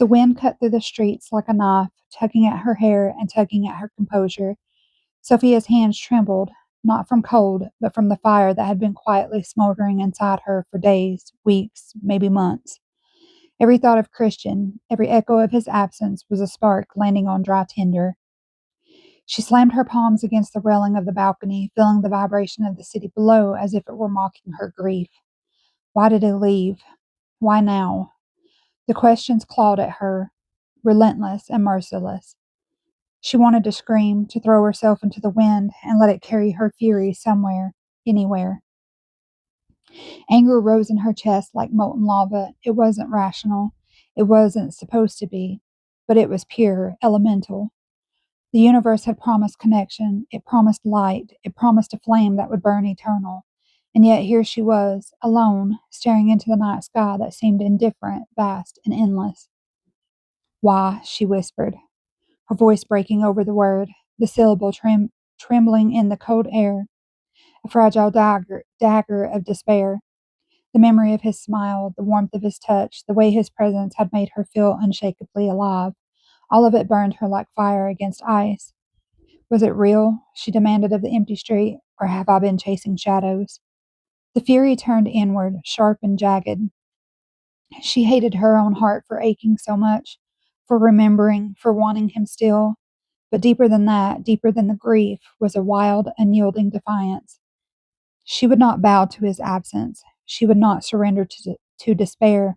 The wind cut through the streets like a knife, tugging at her hair and tugging at her composure. Sophia's hands trembled, not from cold, but from the fire that had been quietly smoldering inside her for days, weeks, maybe months. Every thought of Christian, every echo of his absence was a spark landing on dry tinder. She slammed her palms against the railing of the balcony, feeling the vibration of the city below as if it were mocking her grief. Why did he leave? Why now? The questions clawed at her, relentless and merciless. She wanted to scream, to throw herself into the wind and let it carry her fury somewhere, anywhere. Anger rose in her chest like molten lava. It wasn't rational. It wasn't supposed to be. But it was pure, elemental. The universe had promised connection. It promised light. It promised a flame that would burn eternal. And yet here she was, alone, staring into the night sky that seemed indifferent, vast, and endless. Why? She whispered, her voice breaking over the word, the syllable trembling in the cold air, a fragile dagger of despair. The memory of his smile, the warmth of his touch, the way his presence had made her feel unshakably alive. All of it burned her like fire against ice. Was it real? She demanded of the empty street, or have I been chasing shadows? The fury turned inward, sharp and jagged. She hated her own heart for aching so much, for remembering, for wanting him still. But deeper than that, deeper than the grief, was a wild, unyielding defiance. She would not bow to his absence. She would not surrender to despair.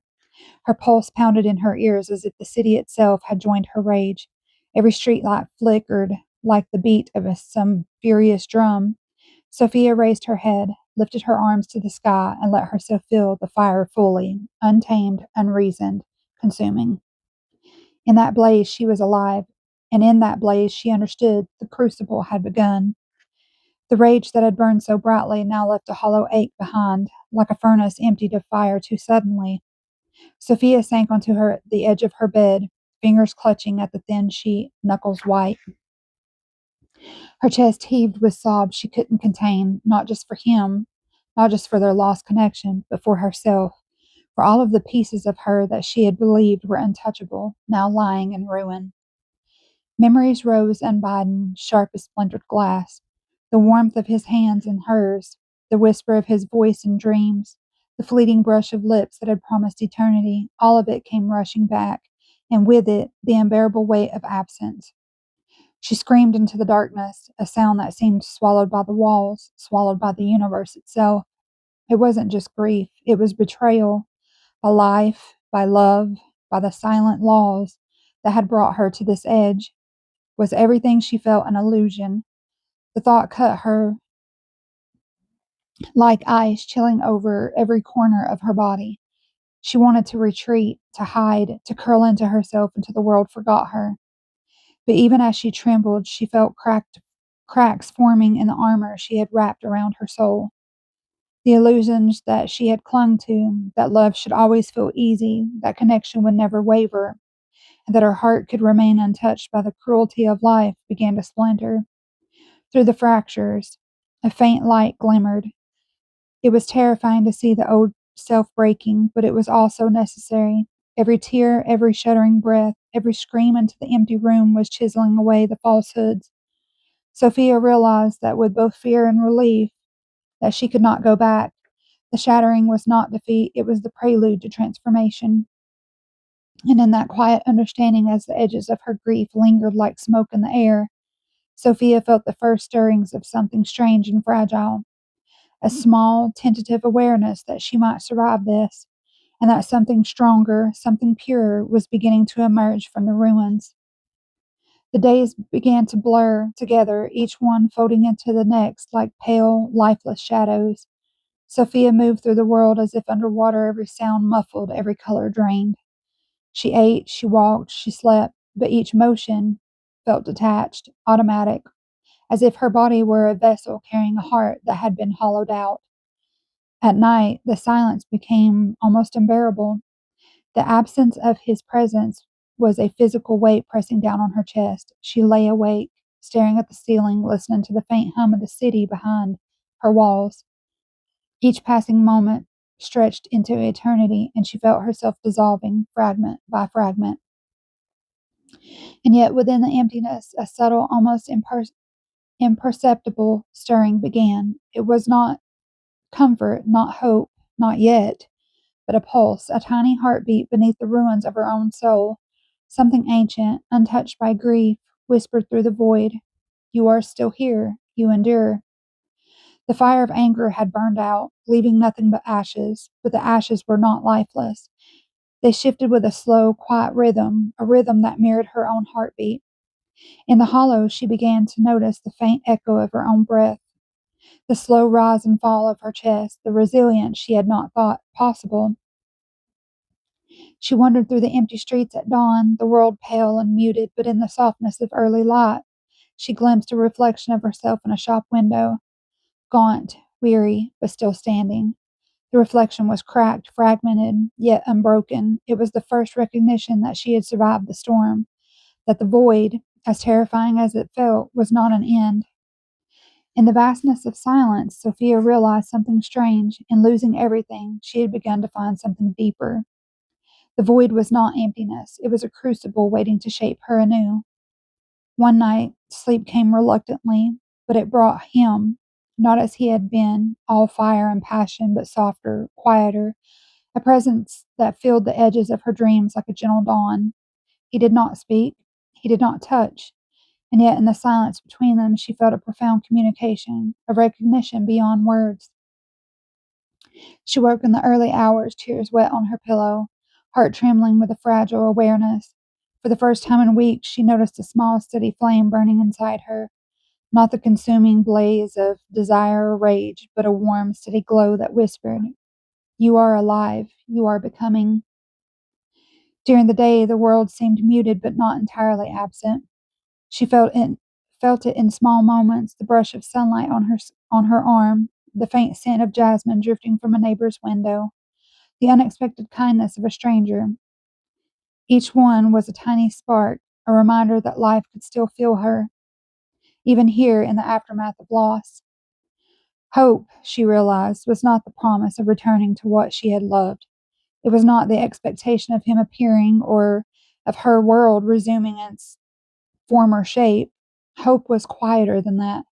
Her pulse pounded in her ears as if the city itself had joined her rage. Every streetlight flickered like the beat of some furious drum. Sophia raised her head, lifted her arms to the sky, and let herself feel the fire fully, untamed, unreasoned, consuming. In that blaze she was alive, and in that blaze she understood the crucible had begun. The rage that had burned so brightly now left a hollow ache behind, like a furnace emptied of fire too suddenly. Sophia sank onto the edge of her bed, fingers clutching at the thin sheet, knuckles white. Her chest heaved with sobs she couldn't contain, not just for him, not just for their lost connection, but for herself, for all of the pieces of her that she had believed were untouchable, now lying in ruin. Memories rose unbidden, sharp as splintered glass. The warmth of his hands in hers, the whisper of his voice in dreams, the fleeting brush of lips that had promised eternity, all of it came rushing back, and with it, the unbearable weight of absence. She screamed into the darkness, a sound that seemed swallowed by the walls, swallowed by the universe itself. It wasn't just grief, it was betrayal, by life, by love, by the silent laws that had brought her to this edge. Was everything she felt an illusion? The thought cut her like ice, chilling over every corner of her body. She wanted to retreat, to hide, to curl into herself until the world forgot her. But even as she trembled, she felt cracks forming in the armor she had wrapped around her soul. The illusions that she had clung to, that love should always feel easy, that connection would never waver, and that her heart could remain untouched by the cruelty of life, began to splinter. Through the fractures, a faint light glimmered. It was terrifying to see the old self breaking, but it was also necessary. Every tear, every shuddering breath, every scream into the empty room was chiseling away the falsehoods. Sophia realized that with both fear and relief, that she could not go back. The shattering was not defeat, it was the prelude to transformation. And in that quiet understanding, as the edges of her grief lingered like smoke in the air, Sophia felt the first stirrings of something strange and fragile. A small, tentative awareness that she might survive this, and that something stronger, something purer, was beginning to emerge from the ruins. The days began to blur together, each one folding into the next like pale, lifeless shadows. Sophia moved through the world as if underwater, every sound muffled, every color drained. She ate, she walked, she slept, but each motion felt detached, automatic, as if her body were a vessel carrying a heart that had been hollowed out. At night, the silence became almost unbearable. The absence of his presence was a physical weight pressing down on her chest. She lay awake, staring at the ceiling, listening to the faint hum of the city behind her walls. Each passing moment stretched into eternity, and she felt herself dissolving, fragment by fragment. And yet, within the emptiness, a subtle, almost imperceptible stirring began. It was not comfort, not hope, not yet, but a pulse, a tiny heartbeat beneath the ruins of her own soul. Something ancient, untouched by grief, whispered through the void. You are still here. You endure. The fire of anger had burned out, leaving nothing but ashes, but the ashes were not lifeless. They shifted with a slow, quiet rhythm, a rhythm that mirrored her own heartbeat. In the hollow, she began to notice the faint echo of her own breath, the slow rise and fall of her chest, the resilience she had not thought possible. She wandered through the empty streets at dawn, the world pale and muted, but in the softness of early light, she glimpsed a reflection of herself in a shop window, gaunt, weary, but still standing. The reflection was cracked, fragmented, yet unbroken. It was the first recognition that she had survived the storm, that the void, as terrifying as it felt, was not an end. In the vastness of silence, Sophia realized something strange. In losing everything, she had begun to find something deeper. The void was not emptiness, it was a crucible waiting to shape her anew. One night, sleep came reluctantly, but it brought him, not as he had been, all fire and passion, but softer, quieter, a presence that filled the edges of her dreams like a gentle dawn. He did not speak, he did not touch, and yet in the silence between them she felt a profound communication, a recognition beyond words. She woke in the early hours, tears wet on her pillow, heart trembling with a fragile awareness. For the first time in weeks, she noticed a small, steady flame burning inside her, not the consuming blaze of desire or rage, but a warm, steady glow that whispered, You are alive. You are becoming. During the day, the world seemed muted but not entirely absent. She felt it in small moments, the brush of sunlight on her arm, the faint scent of jasmine drifting from a neighbor's window, the unexpected kindness of a stranger. Each one was a tiny spark, a reminder that life could still feel her, even here in the aftermath of loss. Hope, she realized, was not the promise of returning to what she had loved. It was not the expectation of him appearing or of her world resuming its former shape. Hope was quieter than that.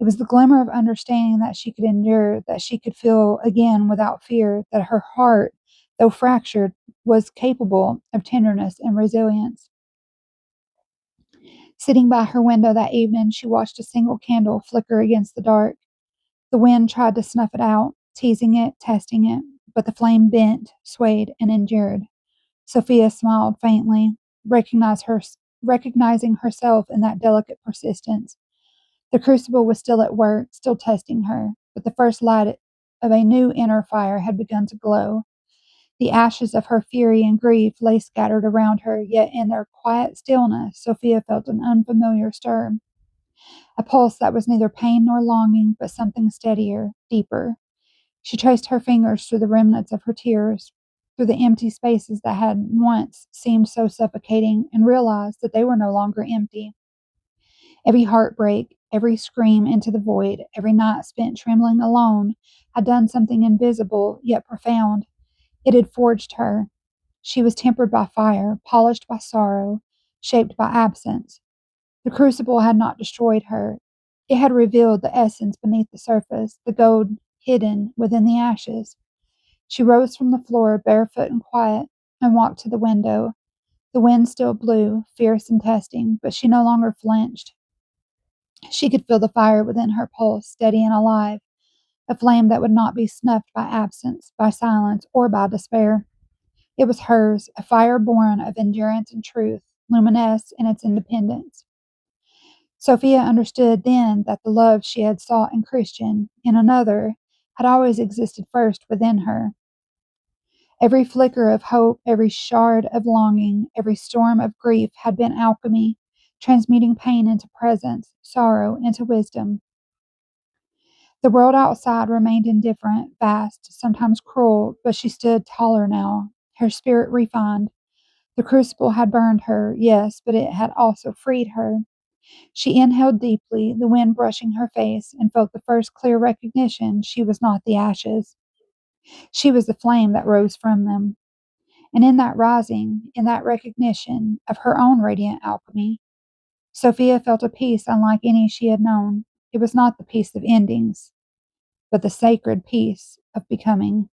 It was the glimmer of understanding that she could endure, that she could feel again without fear, that her heart, though fractured, was capable of tenderness and resilience. Sitting by her window that evening, she watched a single candle flicker against the dark. The wind tried to snuff it out, teasing it, testing it, but the flame bent, swayed, and endured. Sophia smiled faintly, recognizing herself in that delicate persistence. The crucible was still at work, still testing her, but the first light of a new inner fire had begun to glow. The ashes of her fury and grief lay scattered around her, yet in their quiet stillness, Sophia felt an unfamiliar stir, a pulse that was neither pain nor longing, but something steadier, deeper. She traced her fingers through the remnants of her tears, through the empty spaces that had once seemed so suffocating, and realized that they were no longer empty. Every heartbreak, every scream into the void, every night spent trembling alone had done something invisible yet profound. It had forged her. She was tempered by fire, polished by sorrow, shaped by absence. The crucible had not destroyed her. It had revealed the essence beneath the surface, the gold hidden within the ashes. She rose from the floor, barefoot and quiet, and walked to the window. The wind still blew, fierce and testing, but she no longer flinched. She could feel the fire within her pulse, steady and alive, a flame that would not be snuffed by absence, by silence, or by despair. It was hers, a fire born of endurance and truth, luminous in its independence. Sophia understood then that the love she had sought in Christian, in another, had always existed first within her. Every flicker of hope, every shard of longing, every storm of grief had been alchemy, transmuting pain into presence, sorrow into wisdom. The world outside remained indifferent, vast, sometimes cruel, but she stood taller now, her spirit refined. The crucible had burned her, yes, but it had also freed her. She inhaled deeply, the wind brushing her face, and felt the first clear recognition she was not the ashes. She was the flame that rose from them. And in that rising, in that recognition of her own radiant alchemy, Sophia felt a peace unlike any she had known. It was not the peace of endings, but the sacred peace of becoming.